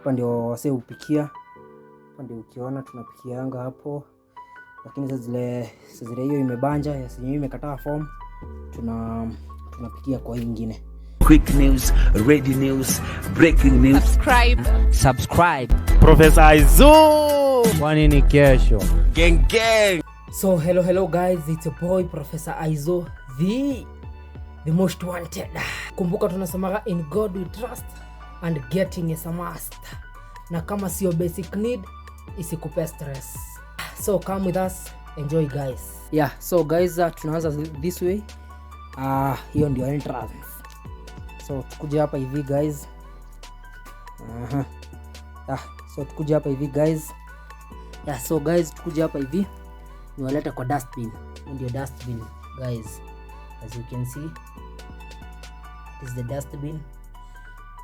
Hapa ndio wase upikia. Hapa ndio ukiona tunapikianga hapo. Lakini sasa zile hiyo imebanja, yenyewe imekataa form. Tunapikia kwa nyingine. Quick news, ready news, breaking news. Subscribe. Professor Aizo. Kwani ni kesho. Gang. So hello guys, it's your boy Professor Aizo, the most wanted. Kumbuka tunasemaga in God we trust and getting is a must. Na kama sio basic need, isikupe stress. So come with us, enjoy guys. Yeah, so guys, tunaanza this way. Hiyo ndio entrance. So tukuje hapa hivi guys. So tukuje hapa hivi guys. Yeah, so guys, tukuje hapa hivi. Niwaleta kwa dustbin. Ndio dustbin guys. As you can see, this is the dustbin.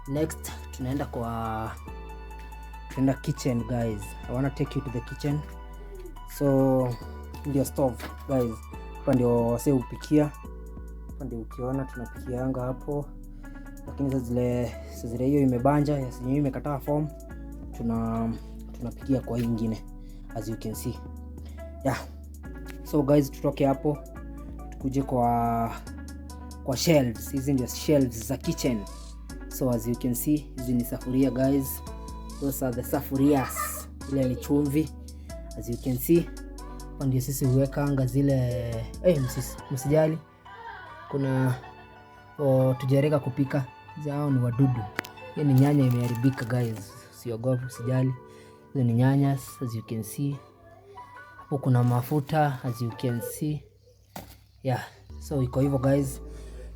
Next tunaenda kitchen guys. I wanna take you to the kitchen. So ndio stove guys. Hapa ndio wase upikia. Hapa ndio ukiona tunapikianga hapo. Lakini sasa zile hiyo imebanja, yenyewe imekataa form. Tunapikia kwa nyingine as you can see. Yeah. So guys, tutoke hapo tukuje kwa shelves. Hizi ndio shelves za kitchen. So as you can see, hizi ni safuria guys. Those are the safurias. Ile ni chumvi. As you can see, ndio sisi huwekanga zile msijali. Kuna tujareka kupika. Zao ni wadudu. Hiyo ni nyanya imeharibika guys. Siogope, usijali. Hizo ni nyanya as you can see. Hapo kuna mafuta as you can see. Yeah, so iko hivyo guys.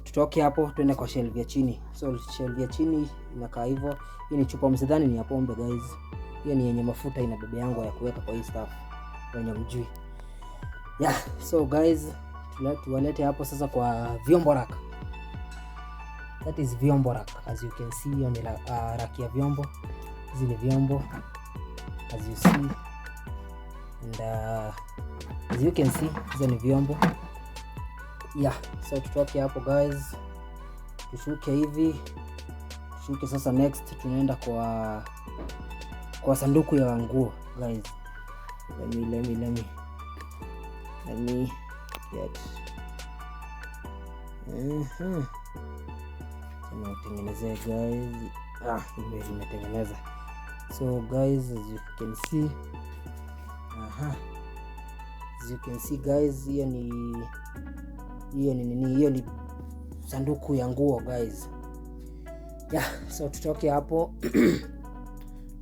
Tutoke hapo tuende kwa shelf ya chini. So shelf ya chini inakaa hivyo. Hii ni chupa, msidhani ni ya pombe guys. Hiyo ni yenye mafuta, ina bebe yangu ya kuweka kwa hii stuff. Wenye mjui. Yeah, so guys, tuwalete hapo sasa kwa vyombo rack. That is vyombo rack. As you can see, hiyo ni rack ya vyombo. Zile vyombo as you see. And as you can see, hizo ni vyombo. Yeah, so tutoke hapo guys. Tushuke hivi. Tushuke sasa, next tunaenda kwa sanduku ya nguo guys. Let me get. Tunatengeneza guys. Imetengeneza. So guys, as you can see. As you can see guys, hiyo ni sanduku ya nguo guys. Yeah, so tutoke hapo.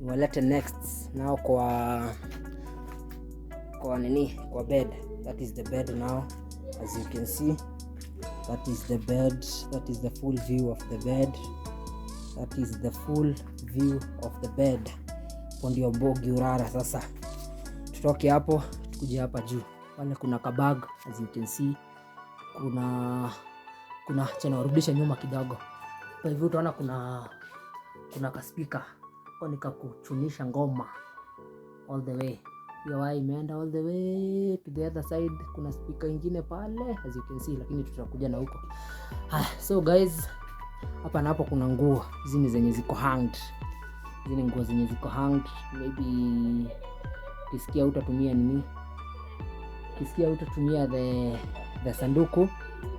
Niwalete next now kwa bed. That is the bed now. As you can see, that is the bed. That is the full view of the bed. That is the full view of the bed. Ndio bogi urara sasa. Tutoke hapo tukuje hapa juu. Pale kuna kabag as you can see. Kuna chana warudisha nyuma kidogo. Kwa hivyo utaona kuna kaspika. Kwa nikakuchunisha ngoma all the way. Hiyo imeenda all the way to the other side. Kuna speaker nyingine pale as you can see, lakini tutakuja na huko. So guys, hapa na hapo kuna nguo. Hizi ni zenye ziko hanged. Hizi nguo zenye ziko hanged. Maybe ukisikia utatumia nini? Ukisikia utatumia the sanduku,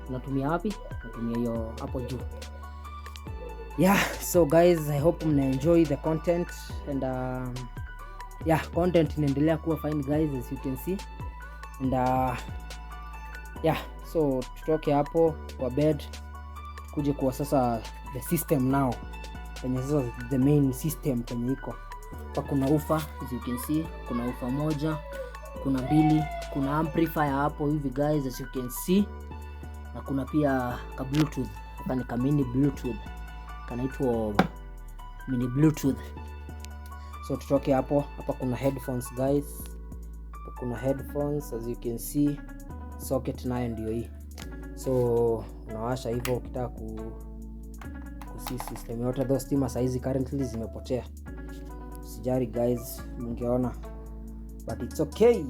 unatumia wapi? Unatumia hiyo hapo juu. Yeah, so guys, I hope mna enjoy the content and content inaendelea kuwa fine guys as you can see. And so tutoke hapo kwa bed kuje kwa sasa the system now. Kwenye sasa the main system kwenye iko. Hapa kuna ufa as you can see, kuna ufa moja, kuna mbili, kuna amplifier hapo hivi guys as you can see. Na kuna pia ka bluetooth. Hapa ni ka mini bluetooth. Kanaitwa mini bluetooth. So tutoke hapo. Hapa kuna headphones guys. Hapa kuna headphones as you can see. Socket nayo ndio hii. So unawasha hivyo ukitaka ku see system yote. Those stima saizi currently zimepotea. Sijari guys, mungeona. But it's okay.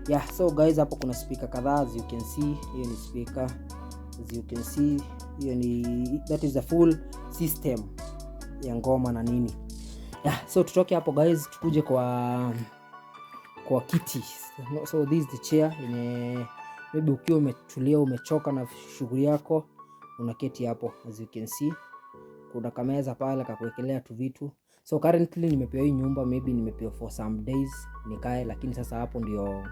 Yeah, so guys, hapo kuna speaker kadhaa as you can see. Hiyo ni speaker. As you can see, hiyo ni that is the full system. ya ngoma na nini. Yeah, so tutoke hapo guys, tukuje kwa kiti. So this is the chair yenye maybe ukiwa umetulia umechoka na shughuli yako unaketi hapo. As you can see kuna kameza pale kakuwekelea tu vitu. So currently nimepewa hii nyumba, maybe nimepewa for some days nikae, lakini sasa hapo ndio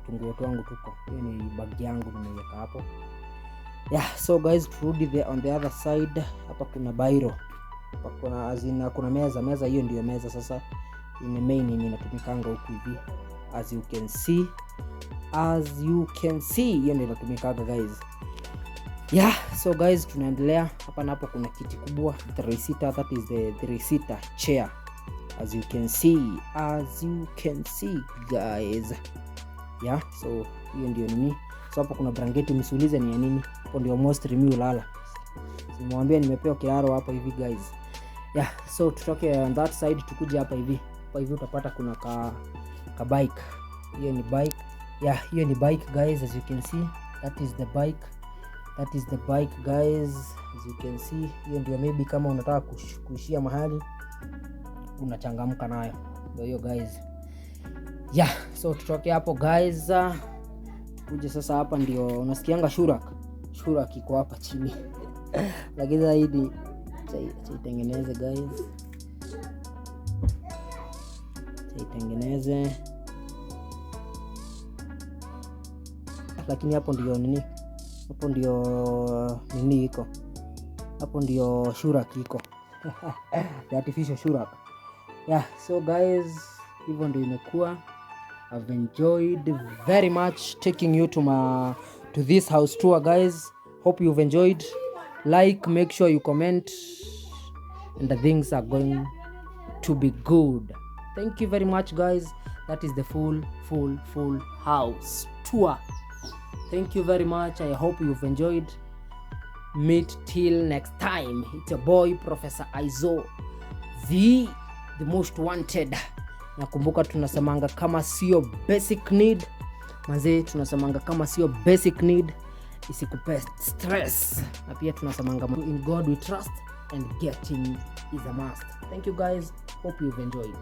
tunguo twangu tuko. Hiyo ni bag yangu nimeweka hapo. Yeah, so guys turudi there on the other side. Hapa kuna bairo. Hapa kuna meza hiyo ndio meza sasa in main yenye inatumikanga huku hivi. As you can see hiyo ndio inatumikanga guys. Yeah, so guys tunaendelea. Hapa napo kuna kiti kubwa 3-seater, that is the 3-seater chair. As you can see guys. Yeah, so hiyo ndio nini. So hapo kuna blanketi, msiulize ni ya nini. Hapo ndio most mimi ulala. Simwambia nimepewa kiraro hapa hivi guys. Yeah, so tutoke on that side tukuje hapa hivi. Hapa hivi utapata kuna ka bike. Hiyo ni bike. Yeah, hiyo ni bike guys, as you can see. That is the bike guys, as you can see. Hiyo ndio maybe kama unataka kuishia mahali unachangamka nayo. Ndio hiyo guys. Yeah, so tutoke hapo guys. Tukuje sasa hapa ndio unasikianga Shurak iko hapa chini. Lakini zaidi chaitengeneze guys. Chaitengeneze. Lakini hapo ndio nini? Hapo ndio iko. Hapo ndio Shurak iko. The artificial Shurak. Yeah, so guys, hivyo ndio imekuwa. I've enjoyed very much taking you to this house tour guys. Hope you've enjoyed. Like, make sure you comment, and the things are going to be good. Thank you very much guys. That is the full house tour. Thank you very much. I hope you've enjoyed. Meet till next time. It's your boy Professor Aizo, the most wanted. Nakumbuka tunasemanga kama sio basic need manze, tunasemanga kama sio basic need isikupe stress. Na pia tunasemanga in God we trust and getting is a must. Thank you guys. Hope you've enjoyed.